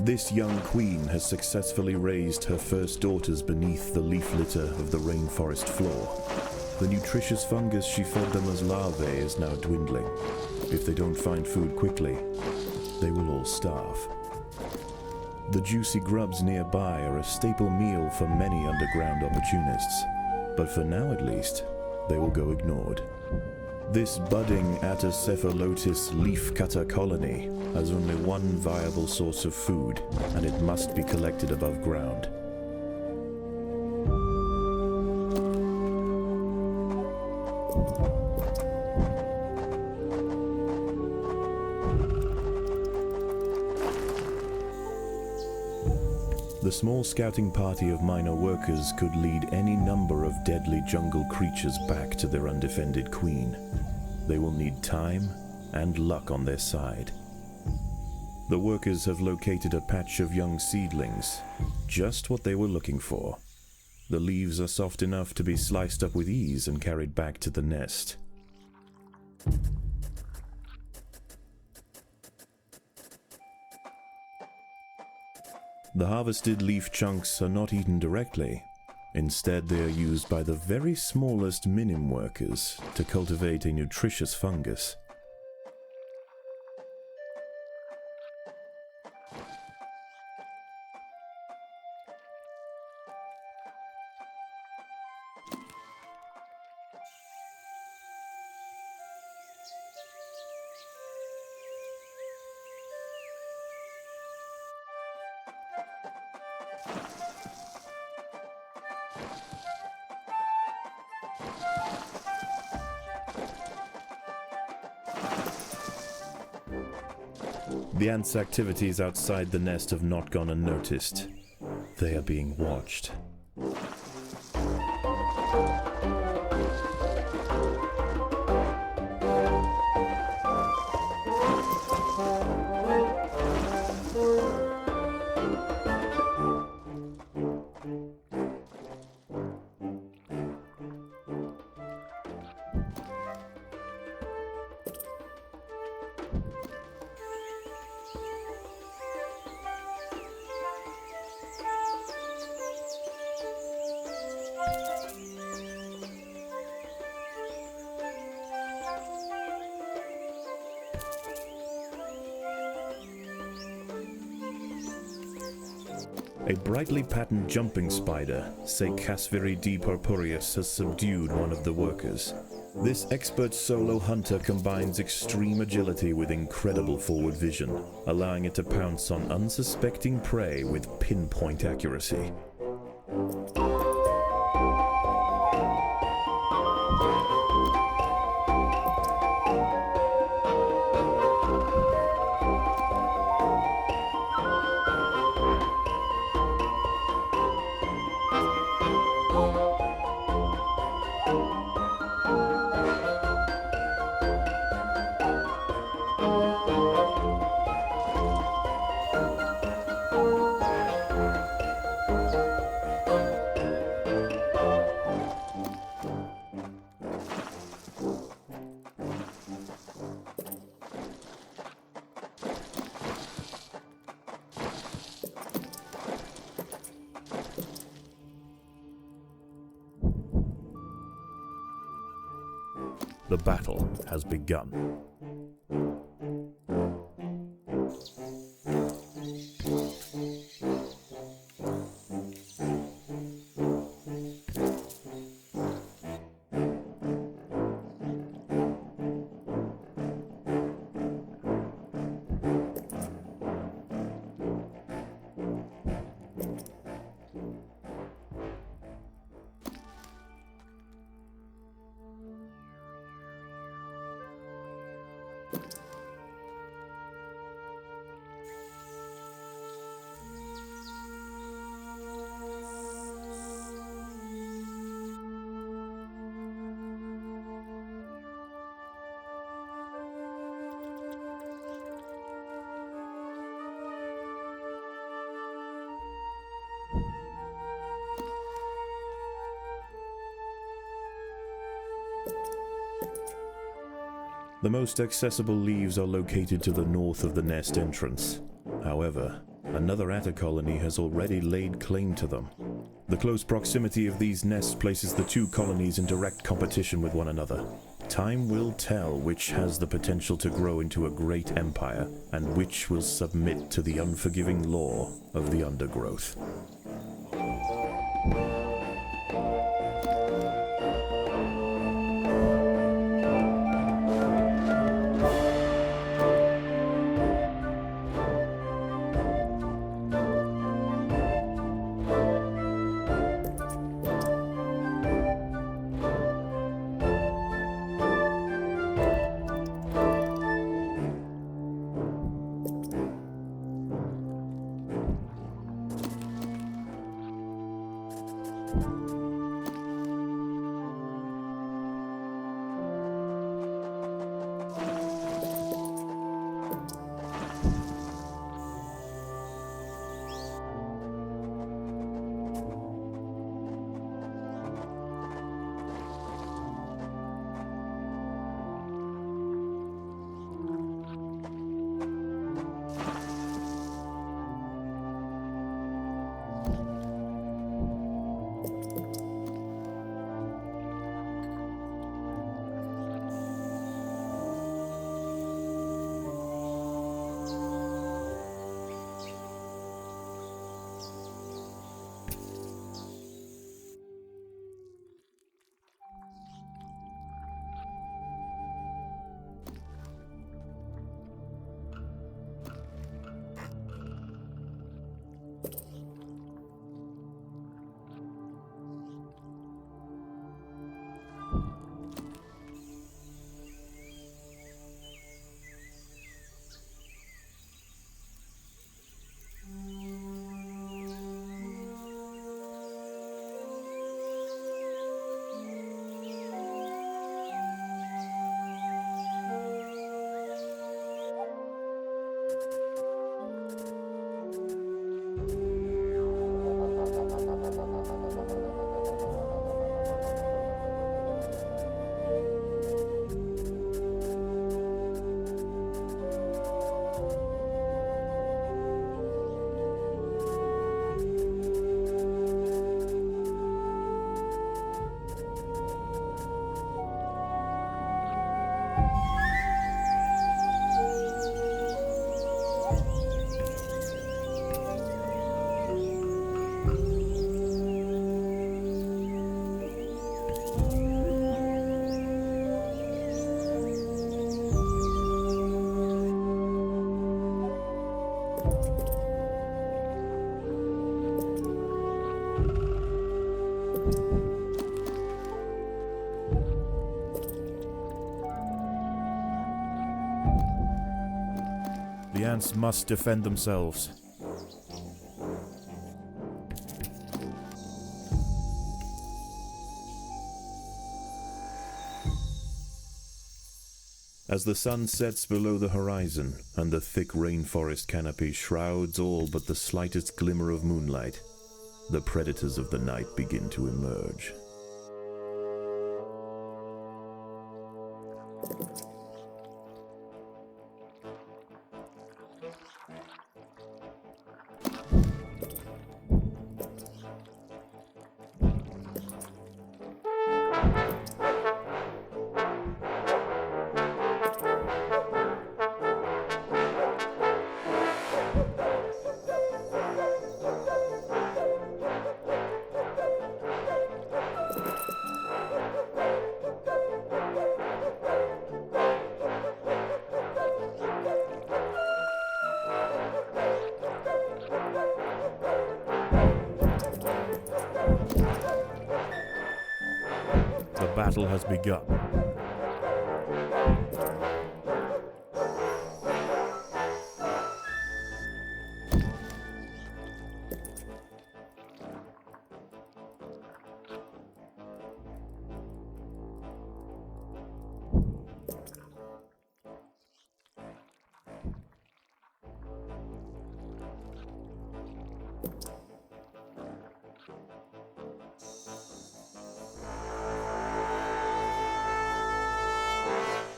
This young queen has successfully raised her first daughters beneath the leaf litter of the rainforest floor. The nutritious fungus she fed them as larvae is now dwindling. If they don't find food quickly, they will all starve. The juicy grubs nearby are a staple meal for many underground opportunists, but for now at least, they will go ignored. This budding Atacephalotis leafcutter colony has only one viable source of food, and it must be collected above ground. The small scouting party of minor workers could lead any number of deadly jungle creatures back to their undefended queen. They will need time and luck on their side. The workers have located a patch of young seedlings, just what they were looking for. The leaves are soft enough to be sliced up with ease and carried back to the nest. The harvested leaf chunks are not eaten directly. Instead, they are used by the very smallest minim workers to cultivate a nutritious fungus. The ants' activities outside the nest have not gone unnoticed. They are being watched. A brightly patterned jumping spider, Casviri D. purpureus, has subdued one of the workers. This expert solo hunter combines extreme agility with incredible forward vision, allowing it to pounce on unsuspecting prey with pinpoint accuracy. The battle has begun. The most accessible leaves are located to the north of the nest entrance. However, Another atta colony has already laid claim to them. The close proximity of these nests places the two colonies in direct competition with one another. Time will tell which has the potential to grow into a great empire, and which will submit to the unforgiving law of the undergrowth. The ants must defend themselves. As the sun sets below the horizon, and the thick rainforest canopy shrouds all but the slightest glimmer of moonlight, the predators of the night begin to emerge. The battle has begun.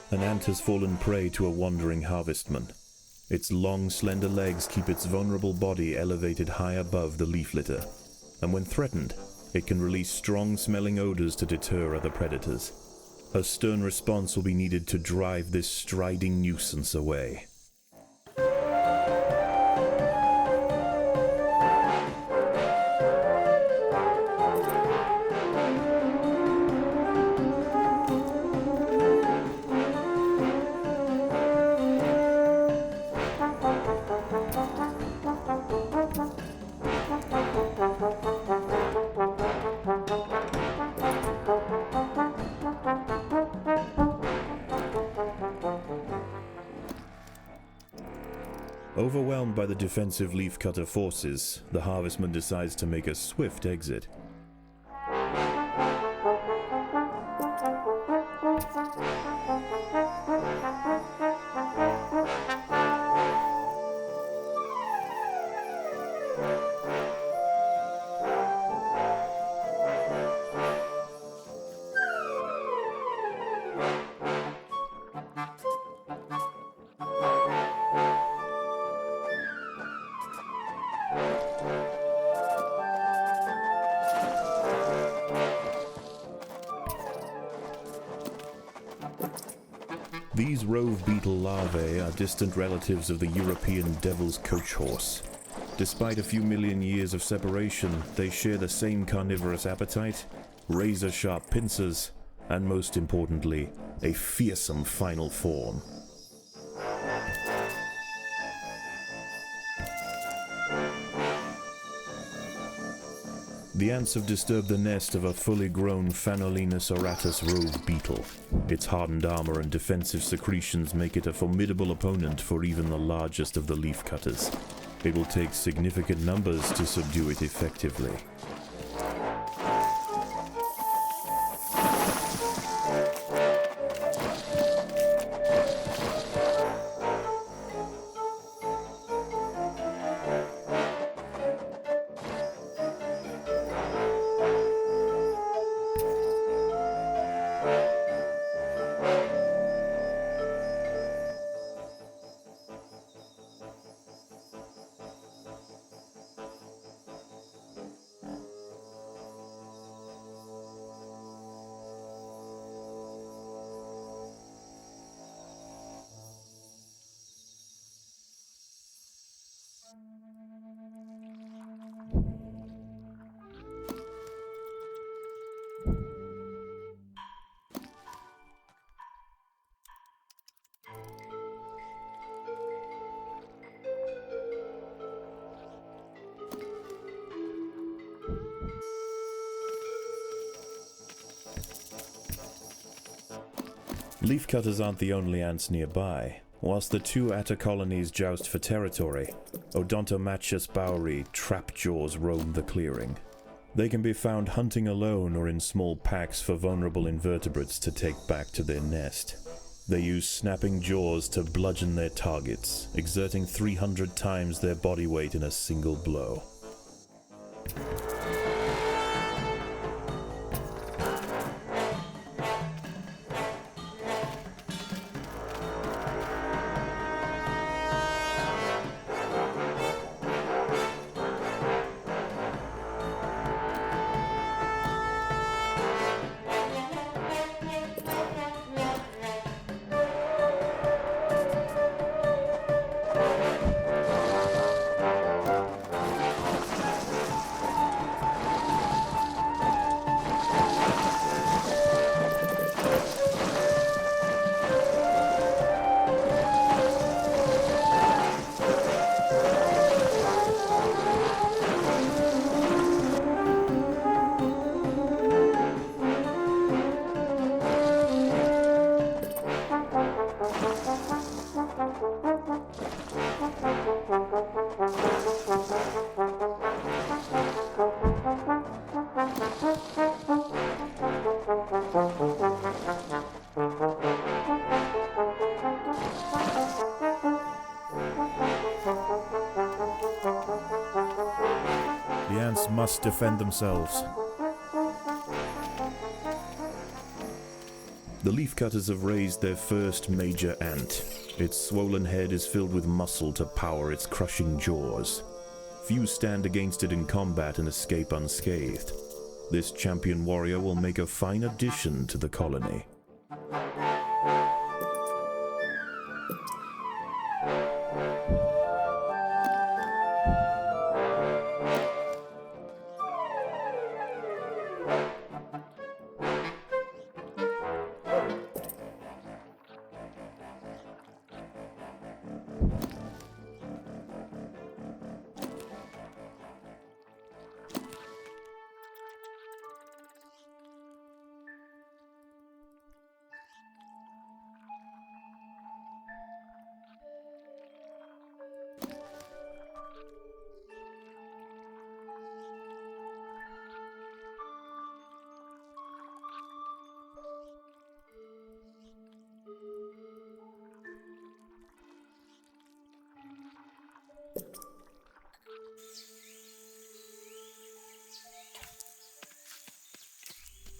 An ant has fallen prey to a wandering harvestman. Its long, slender legs keep its vulnerable body elevated high above the leaf litter, and when threatened, it can release strong-smelling odors to deter other predators. A stern response will be needed to drive this striding nuisance away. Overwhelmed by the defensive leafcutter forces, the harvestman decides to make a swift exit. These rove beetle larvae are distant relatives of the European devil's coach horse. Despite a few million years of separation, they share the same carnivorous appetite, razor-sharp pincers, and most importantly, a fearsome final form. The ants have disturbed the nest of a fully grown Phannolinus auratus rove beetle. Its hardened armor and defensive secretions make it a formidable opponent for even the largest of the leafcutters. It will take significant numbers to subdue it effectively. Leafcutters aren't the only ants nearby. Whilst the two atta colonies joust for territory, Odontomachus bowery trapjaws roam the clearing. They can be found hunting alone or in small packs for vulnerable invertebrates to take back to their nest. They use snapping jaws to bludgeon their targets, exerting 300 times their body weight in a single blow. The ants must defend themselves. The leafcutters have raised their first major ant. Its swollen head is filled with muscle to power its crushing jaws. Few stand against it in combat and escape unscathed. This champion warrior will make a fine addition to the colony.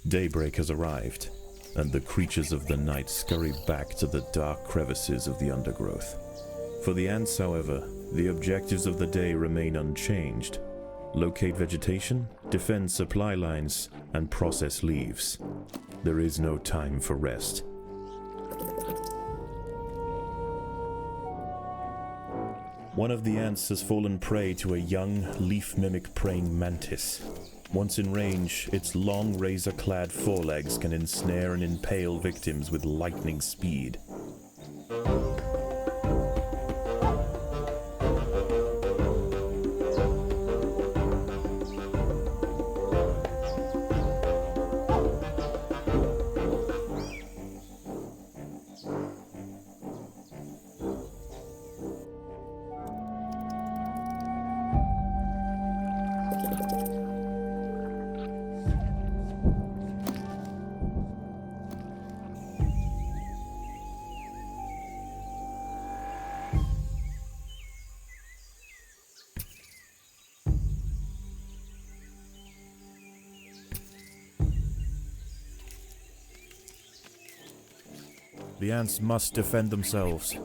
Daybreak has arrived, and the creatures of the night scurry back to the dark crevices of the undergrowth. For the ants, however, the objectives of the day remain unchanged. Locate vegetation, defend supply lines, and process leaves. There is no time for rest. One of the ants has fallen prey to a young, leaf-mimic praying mantis. Once in range, its long razor-clad forelegs can ensnare and impale victims with lightning speed. The ants must defend themselves.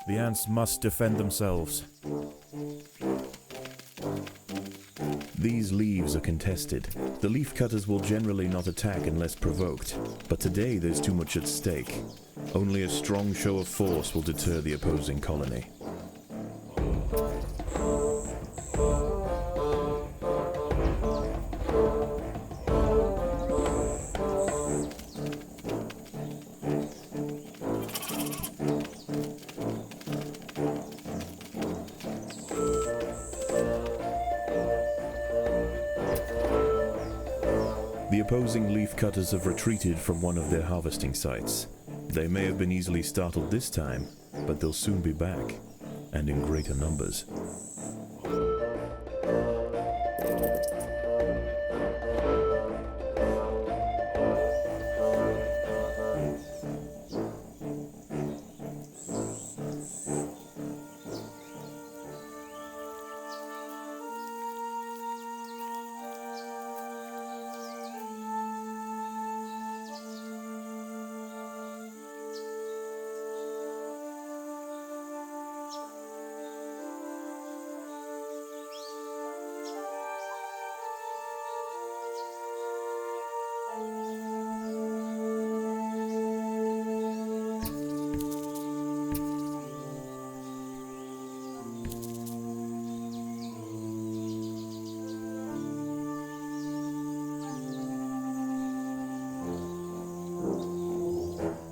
The ants must defend themselves. These leaves are contested. The leaf cutters will generally not attack unless provoked, but today there's too much at stake. Only a strong show of force will deter the opposing colony. The opposing leaf cutters have retreated from one of their harvesting sites. They may have been easily startled this time, but they'll soon be back, and in greater numbers.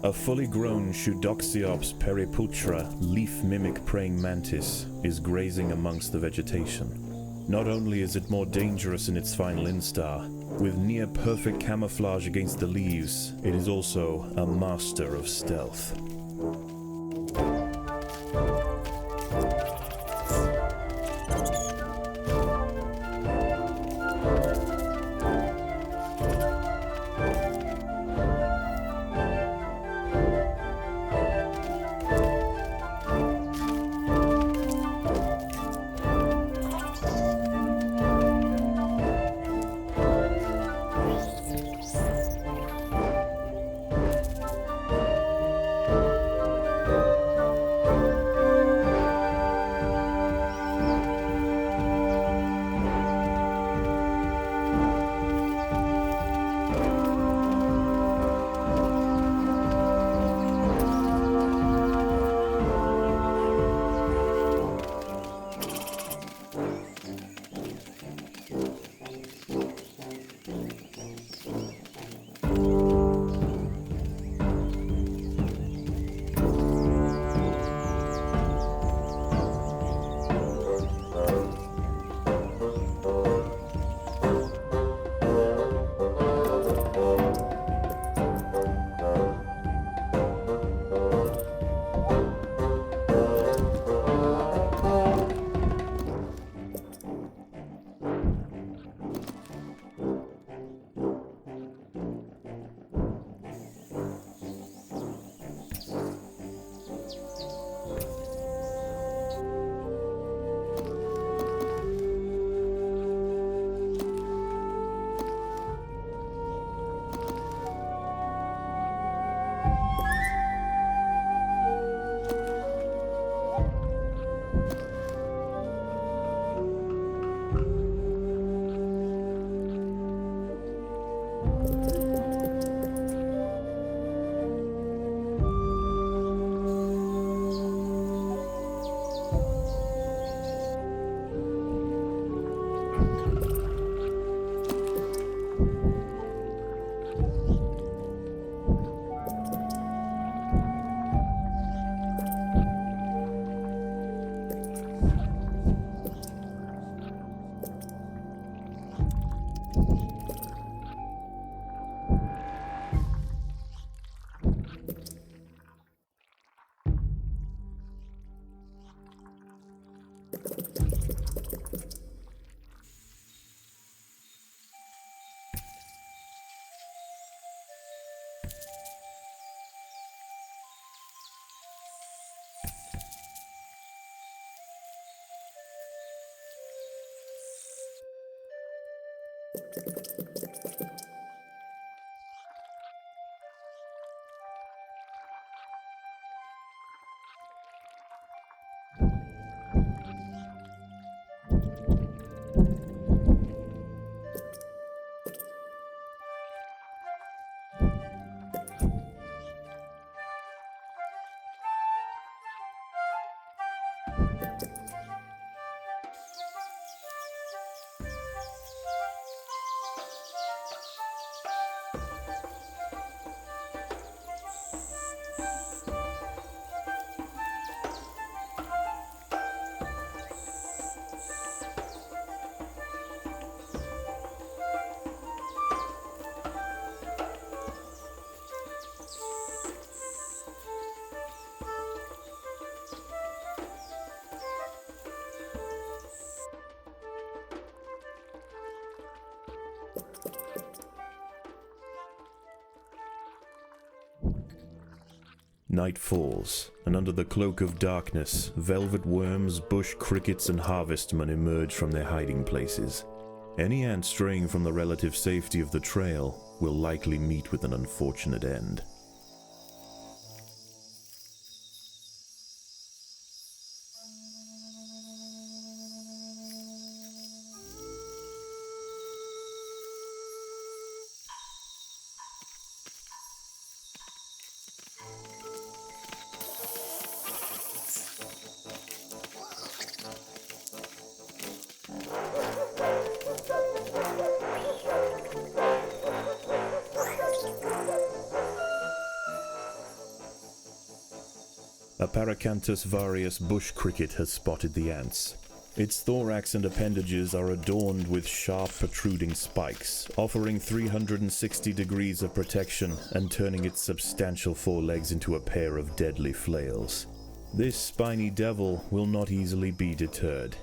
A fully grown Pseudoxiops periputra leaf mimic praying mantis is grazing amongst the vegetation. Not only is it more dangerous in its final instar, with near perfect camouflage against the leaves, it is also a master of stealth. Night falls, and under the cloak of darkness, velvet worms, bush crickets, and harvestmen emerge from their hiding places. Any ant straying from the relative safety of the trail will likely meet with an unfortunate end. A Paracanthus varius bush cricket has spotted the ants. Its thorax and appendages are adorned with sharp protruding spikes, offering 360 degrees of protection and turning its substantial forelegs into a pair of deadly flails. This spiny devil will not easily be deterred.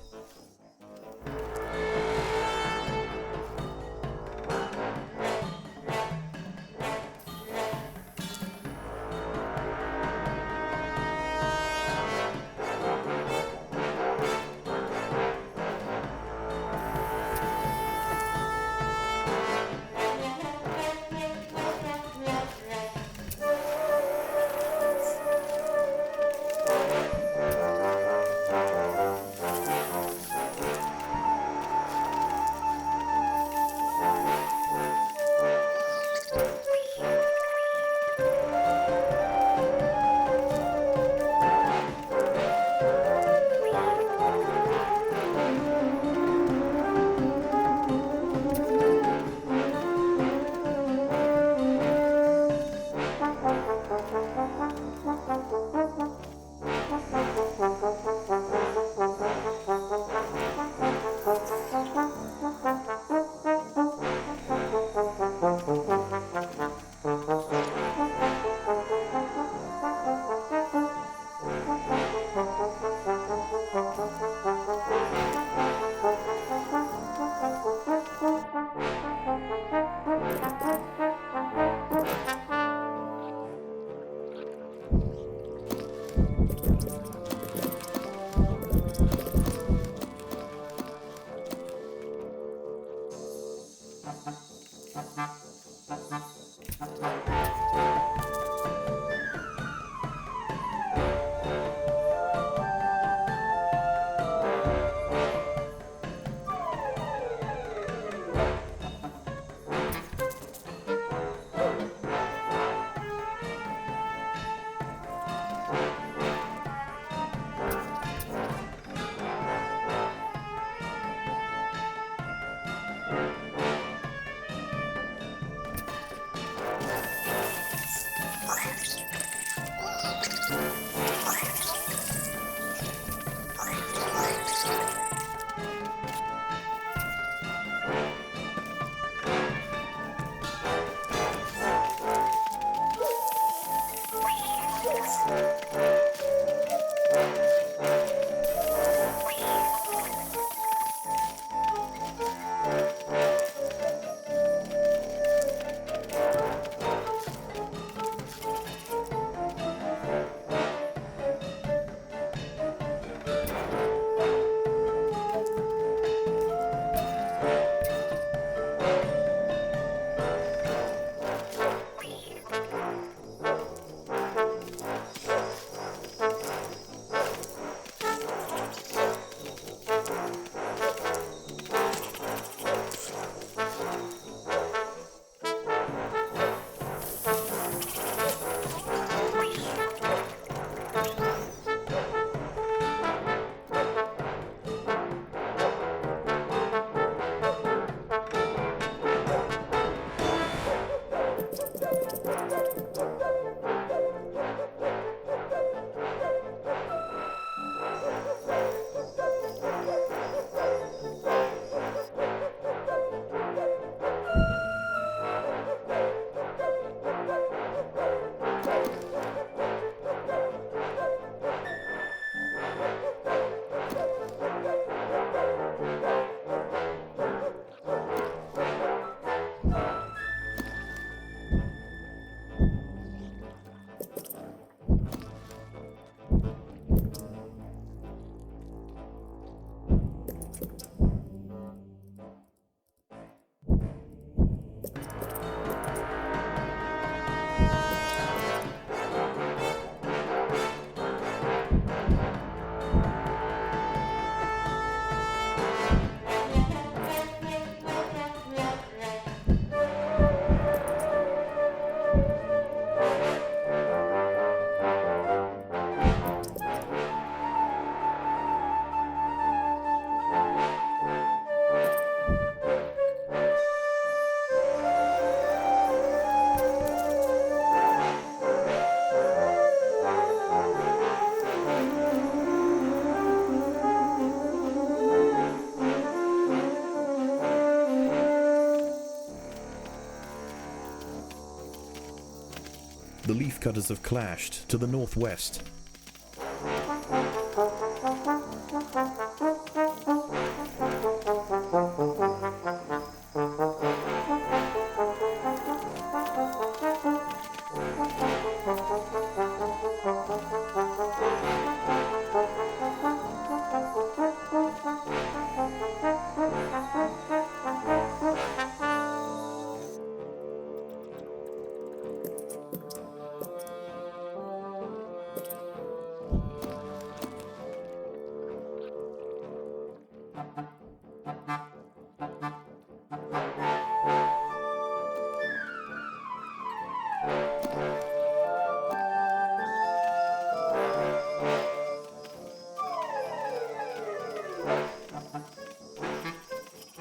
The leaf cutters have clashed to the northwest.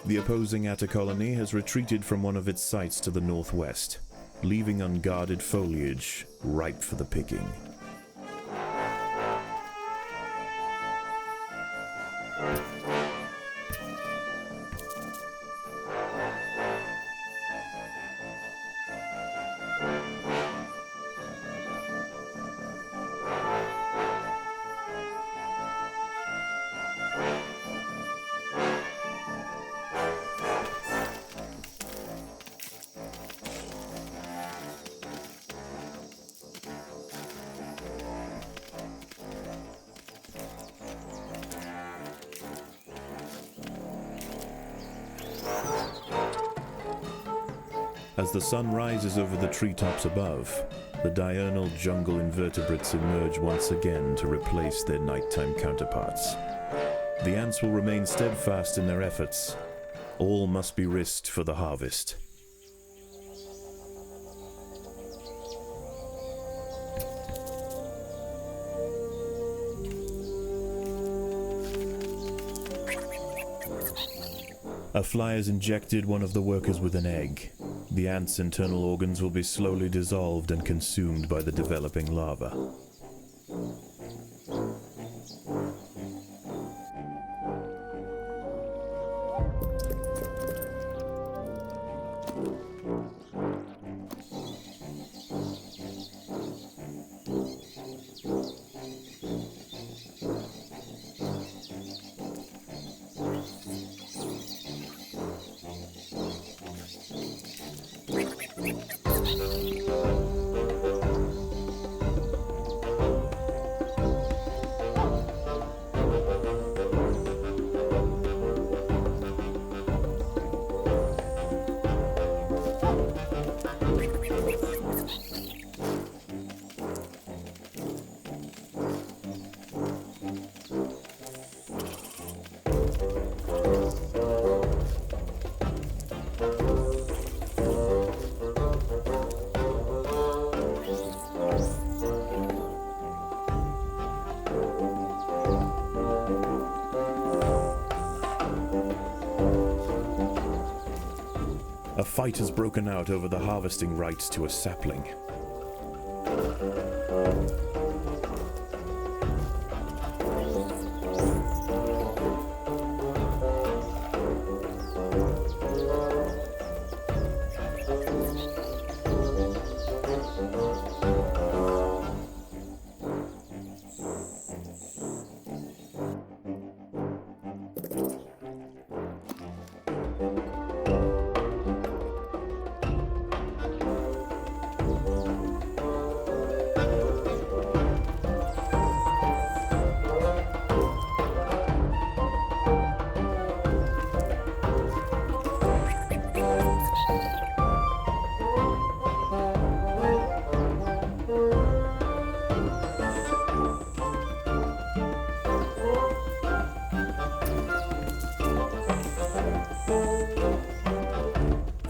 The opposing Atta colony has retreated from one of its sites to the northwest, leaving unguarded foliage ripe for the picking. As the sun rises over the treetops above, the diurnal jungle invertebrates emerge once again to replace their nighttime counterparts. The ants will remain steadfast in their efforts. All must be risked for the harvest. A fly has injected one of the workers with an egg. The ant's internal organs will be slowly dissolved and consumed by the developing larva. A fight has broken out over the harvesting rights to a sapling.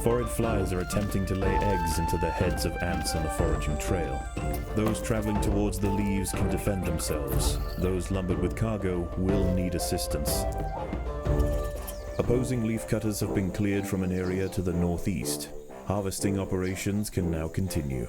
Forage flies are attempting to lay eggs into the heads of ants on the foraging trail. Those traveling towards the leaves can defend themselves. Those lumbered with cargo will need assistance. Opposing leaf cutters have been cleared from an area to the northeast. Harvesting operations can now continue.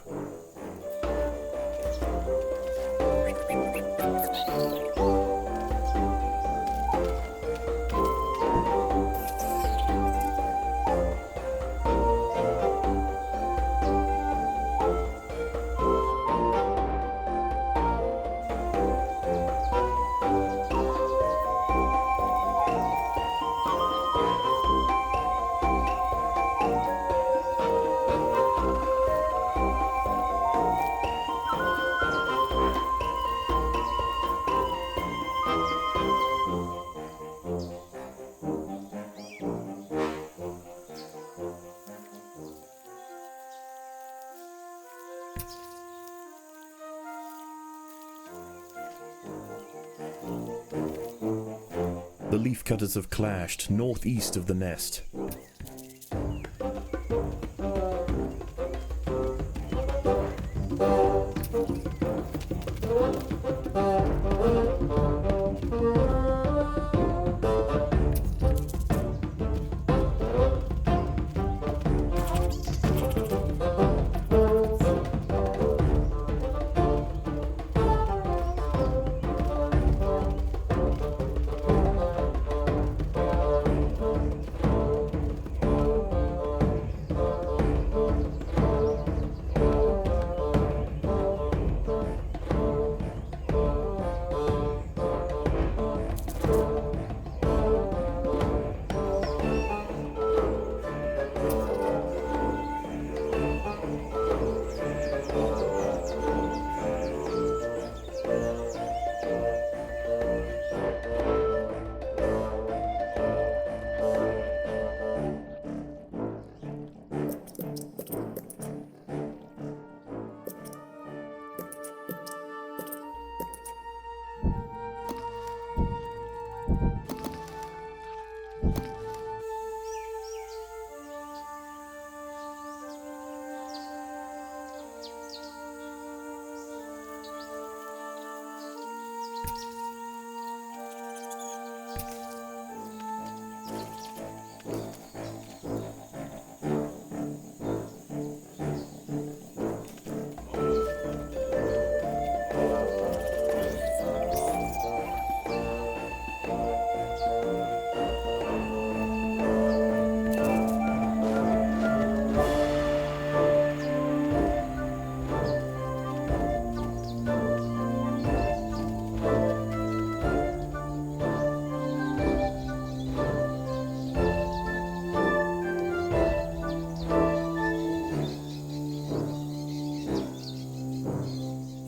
The leafcutters have clashed northeast of the nest.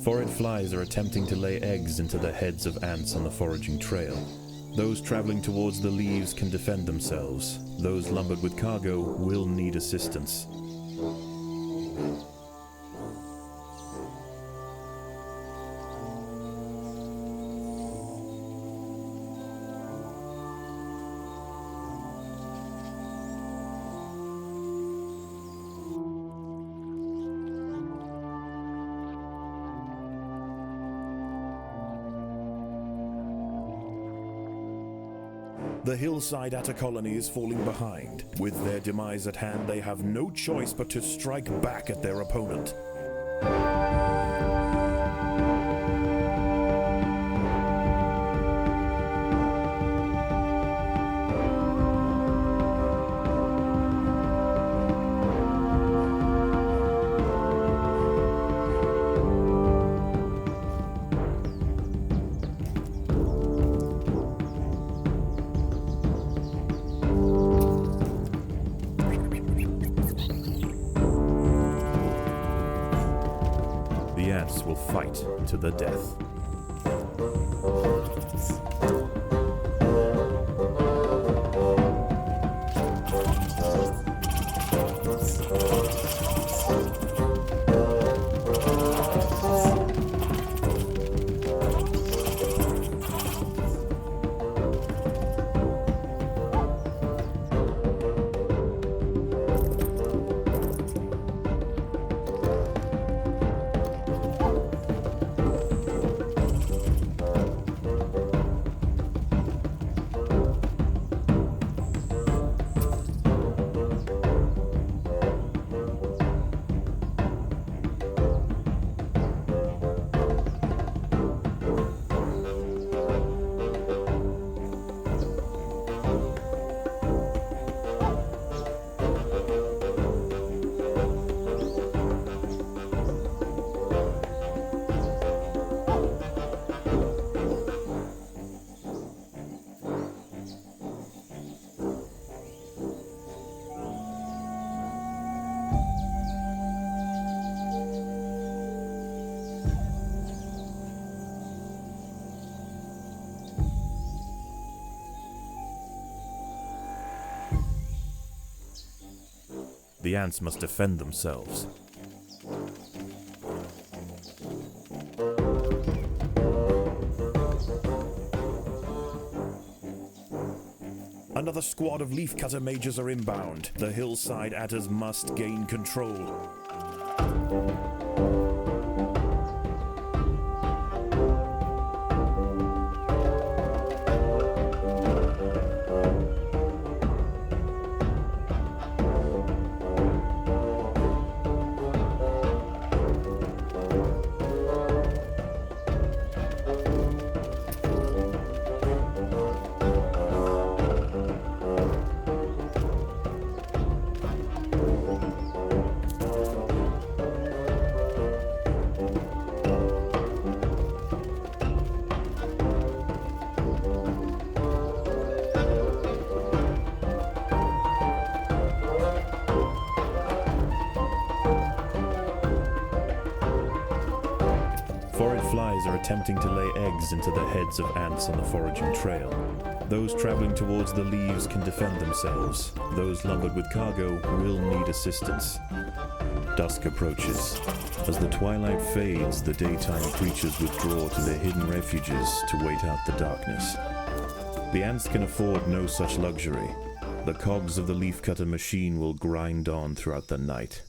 Forrid flies are attempting to lay eggs into the heads of ants on the foraging trail. Those traveling towards the leaves can defend themselves. Those lumbered with cargo will need assistance. The hillside atta colony is falling behind. With their demise at hand, they have no choice but to strike back at their opponent. The ants will fight to the death. The ants must defend themselves. Another squad of leafcutter mages are inbound. The hillside adders must gain control. Flies are attempting to lay eggs into the heads of ants on the foraging trail. Those traveling towards the leaves can defend themselves. Those lumbered with cargo will need assistance. Dusk approaches. As the twilight fades, the daytime creatures withdraw to their hidden refuges to wait out the darkness. The ants can afford no such luxury. The cogs of the leafcutter machine will grind on throughout the night.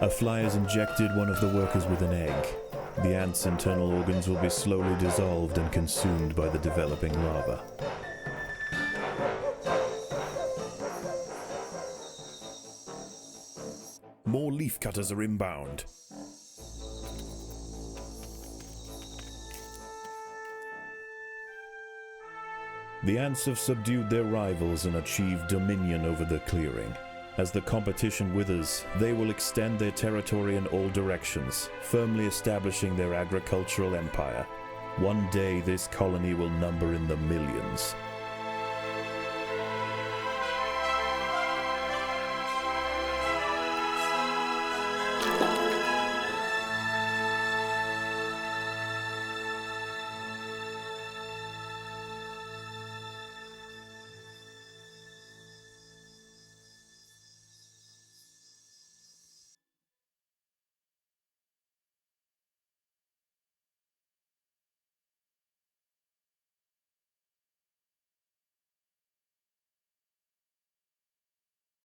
A fly has injected one of the workers with an egg. The ant's internal organs will be slowly dissolved and consumed by the developing larva. More leafcutters are inbound. The ants have subdued their rivals and achieved dominion over the clearing. As the competition withers, they will extend their territory in all directions, firmly establishing their agricultural empire. One day this colony will number in the millions.